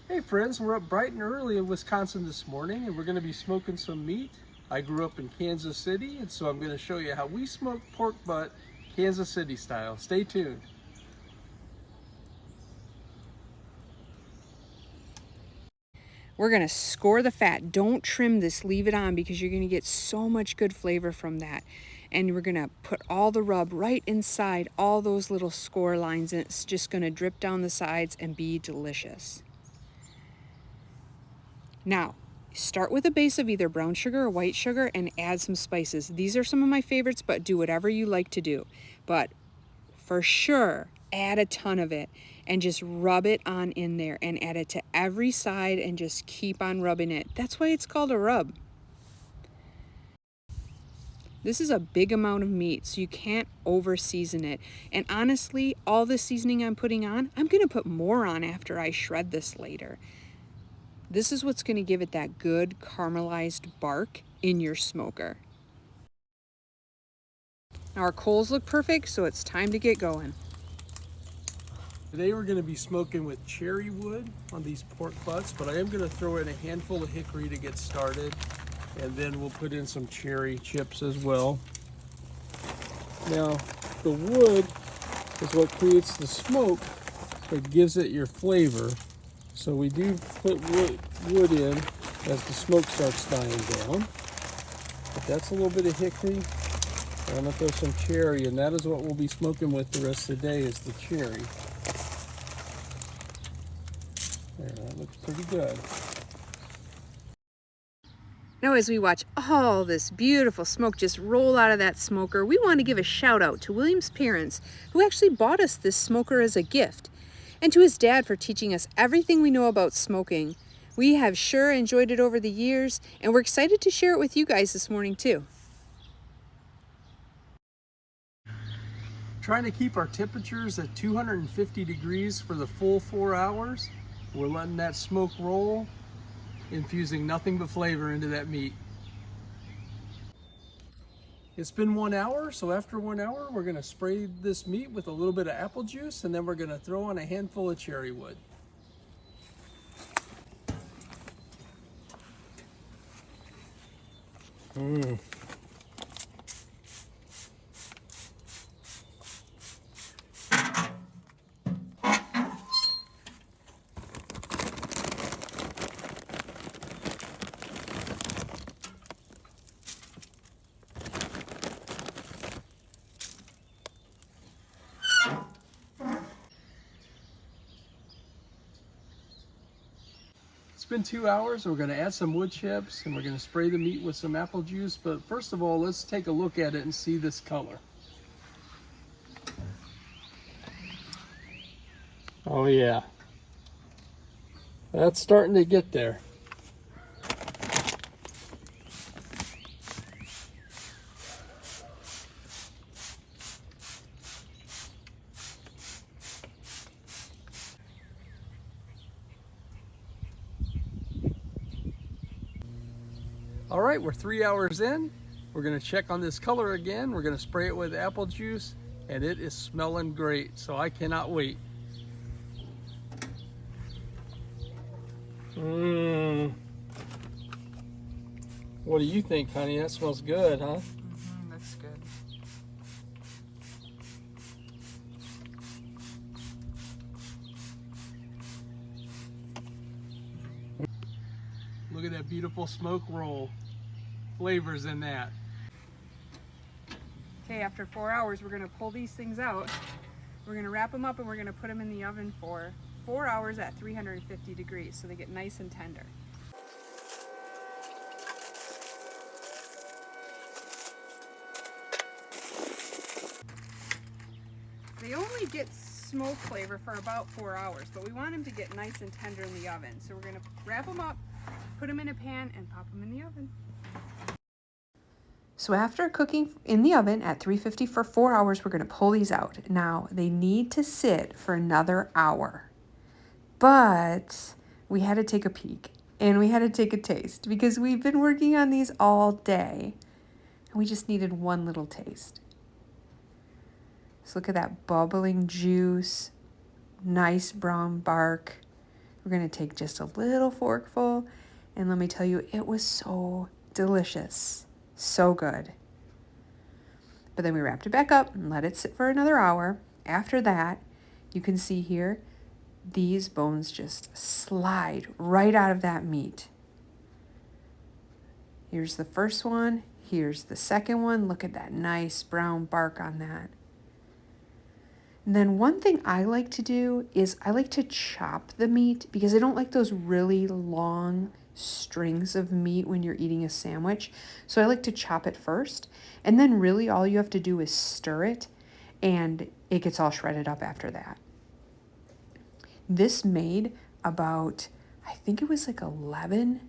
Hey friends, we're up bright and early in Wisconsin this morning and we're going to be smoking some meat. I grew up in Kansas City and so I'm going to show you how we smoke pork butt Kansas City style. Stay tuned. We're going to score the fat. Don't trim this, leave it on because you're going to get so much good flavor from that. And we're going to put all the rub right inside all those little score lines and it's just going to drip down the sides and be delicious. Now, start with a base of either brown sugar or white sugar and add some spices. These are some of my favorites, but do whatever you like to do. But for sure, add a ton of it and just rub it on in there and add it to every side and just keep on rubbing it. That's why it's called a rub. This is a big amount of meat, so you can't over season it. And honestly, all the seasoning I'm putting on, I'm gonna put more on after I shred this later. This is what's gonna give it that good caramelized bark in your smoker. Now our coals look perfect, so it's time to get going. Today we're going to be smoking with cherry wood on these pork butts, but I am going to throw in a handful of hickory to get started, and then we'll put in some cherry chips as well. Now, the wood is what creates the smoke that gives it your flavor. So we do put wood in as the smoke starts dying down. But that's a little bit of hickory. I'm going to throw some cherry, and that is what we'll be smoking with the rest of the day is the cherry. There, that looks pretty good. Now as we watch all this beautiful smoke just roll out of that smoker, we want to give a shout out to William's parents who actually bought us this smoker as a gift, and to his dad for teaching us everything we know about smoking. We have sure enjoyed it over the years, and we're excited to share it with you guys this morning too. Trying to keep our temperatures at 250 degrees for the full 4 hours. We're letting that smoke roll, infusing nothing but flavor into that meat. It's been 1 hour, so after 1 hour, we're gonna spray this meat with a little bit of apple juice, and then we're gonna throw on a handful of cherry wood. It's been 2 hours. We're going to add some wood chips and we're going to spray the meat with some apple juice. But first of all, let's take a look at it and see this color. Oh yeah, that's starting to get there. All right, we're 3 hours in. We're gonna check on this color again. We're gonna spray it with apple juice and it is smelling great. So I cannot wait. What do you think, honey? That smells good, huh? Looks good. Look at that beautiful smoke roll. Flavors in that. Okay, after 4 hours, we're gonna pull these things out. We're gonna wrap them up and we're gonna put them in the oven for 4 hours at 350 degrees so they get nice and tender. They only get smoke flavor for about 4 hours, but we want them to get nice and tender in the oven. So we're gonna wrap them up, put them in a pan, and pop them in the oven. So after cooking in the oven at 350 for 4 hours, we're gonna pull these out. Now, they need to sit for another hour, but we had to take a peek and we had to take a taste because we've been working on these all day and we just needed one little taste. So look at that bubbling juice, nice brown bark, We're going to take just a little forkful, and let me tell you, it was so delicious. So good. But then we wrapped it back up and let it sit for another hour. After that, you can see here, these bones just slide right out of that meat. Here's the first one. Here's the second one. Look at that nice brown bark on that. And then one thing I like to do is I like to chop the meat because I don't like those really long strings of meat when you're eating a sandwich. So I like to chop it first. And then really all you have to do is stir it and it gets all shredded up after that. This made about, I think it was like 11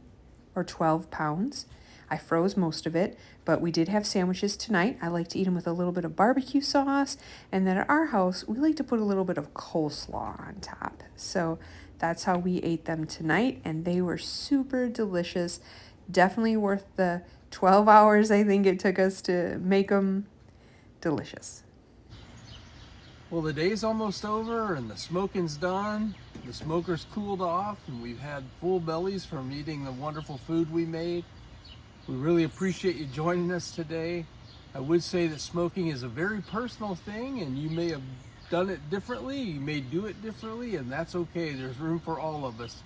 or 12 pounds. I froze most of it, but we did have sandwiches tonight. I like to eat them with a little bit of barbecue sauce. And then at our house, we like to put a little bit of coleslaw on top. So that's how we ate them tonight. And they were super delicious. Definitely worth the 12 hours I think it took us to make them. Delicious. Well, the day's almost over and the smoking's done. The smoker's cooled off and we've had full bellies from eating the wonderful food we made. We really appreciate you joining us today. I would say that smoking is a very personal thing and you may have done it differently, you may do it differently, and that's okay. There's room for all of us.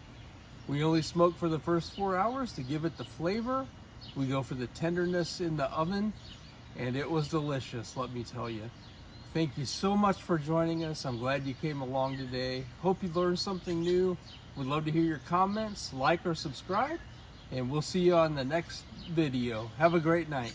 We only smoke for the first 4 hours to give it the flavor. We go for the tenderness in the oven, and it was delicious, let me tell you. Thank you so much for joining us. I'm glad you came along today. Hope you learned something new. We'd love to hear your comments, like or subscribe, and we'll see you on the next video. Have a great night.